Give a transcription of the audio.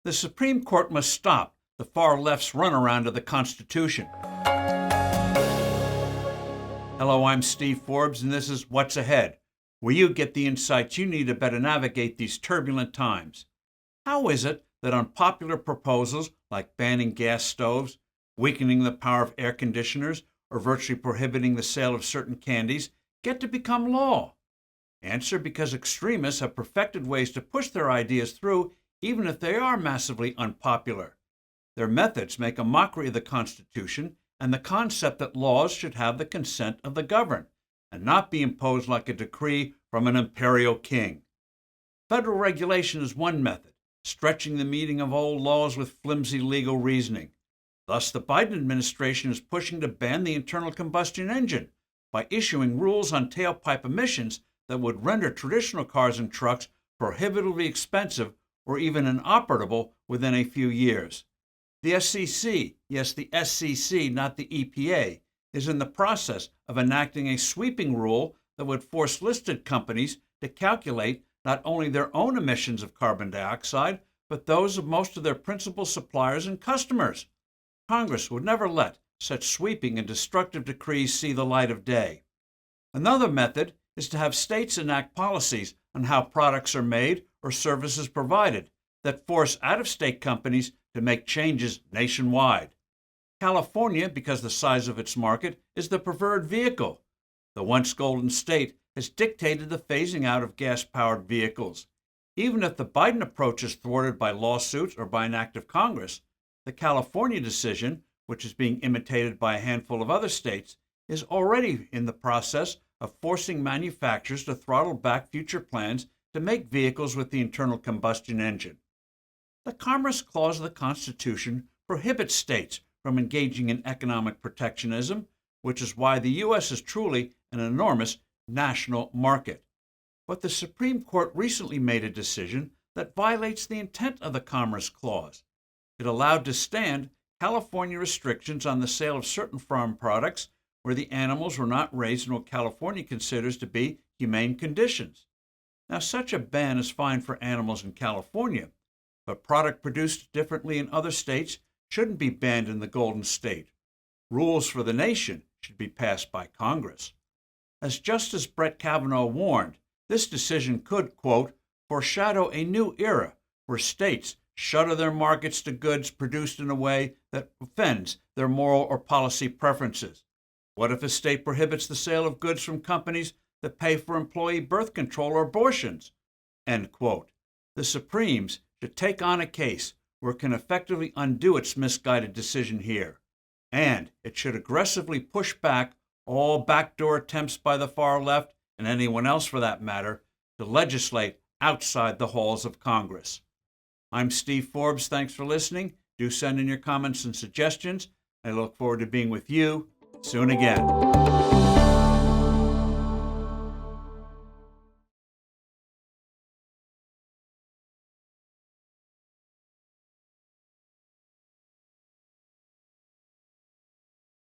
The Supreme Court must stop the far left's runaround of the Constitution. Hello, I'm Steve Forbes, and this is What's Ahead, where you get the insights you need to better navigate these turbulent times. How is it that unpopular proposals like banning gas stoves, weakening the power of air conditioners, or virtually prohibiting the sale of certain candies get to become law? Answer: because extremists have perfected ways to push their ideas through, even if they are massively unpopular. Their methods make a mockery of the Constitution and the concept that laws should have the consent of the governed and not be imposed like a decree from an imperial king. Federal regulation is one method, stretching the meaning of old laws with flimsy legal reasoning. Thus, the Biden administration is pushing to ban the internal combustion engine by issuing rules on tailpipe emissions that would render traditional cars and trucks prohibitively expensive or even inoperable within a few years. The SEC, yes, the SEC, not the EPA, is in the process of enacting a sweeping rule that would force listed companies to calculate not only their own emissions of carbon dioxide, but those of most of their principal suppliers and customers. Congress would never let such sweeping and destructive decrees see the light of day. Another method is to have states enact policies on how products are made or services provided that force out-of-state companies to make changes nationwide. California, because the size of its market, is the preferred vehicle. The once golden state has dictated the phasing out of gas-powered vehicles. Even if the Biden approach is thwarted by lawsuits or by an act of Congress, the California decision, which is being imitated by a handful of other states, is already in the process of forcing manufacturers to throttle back future plans to make vehicles with the internal combustion engine. The Commerce Clause of the Constitution prohibits states from engaging in economic protectionism, which is why the U.S. is truly an enormous national market. But the Supreme Court recently made a decision that violates the intent of the Commerce Clause. It allowed to stand California restrictions on the sale of certain farm products where the animals were not raised in what California considers to be humane conditions. Now, such a ban is fine for animals in California, but product produced differently in other states shouldn't be banned in the Golden State. Rules for the nation should be passed by Congress. As Justice Brett Kavanaugh warned, this decision could, quote, foreshadow a new era where states shutter their markets to goods produced in a way that offends their moral or policy preferences. What if a state prohibits the sale of goods from companies that pay for employee birth control or abortions? End quote. The Supremes should take on a case where it can effectively undo its misguided decision here. And it should aggressively push back all backdoor attempts by the far left, and anyone else for that matter, to legislate outside the halls of Congress. I'm Steve Forbes. Thanks for listening. Do send in your comments and suggestions. I look forward to being with you soon again.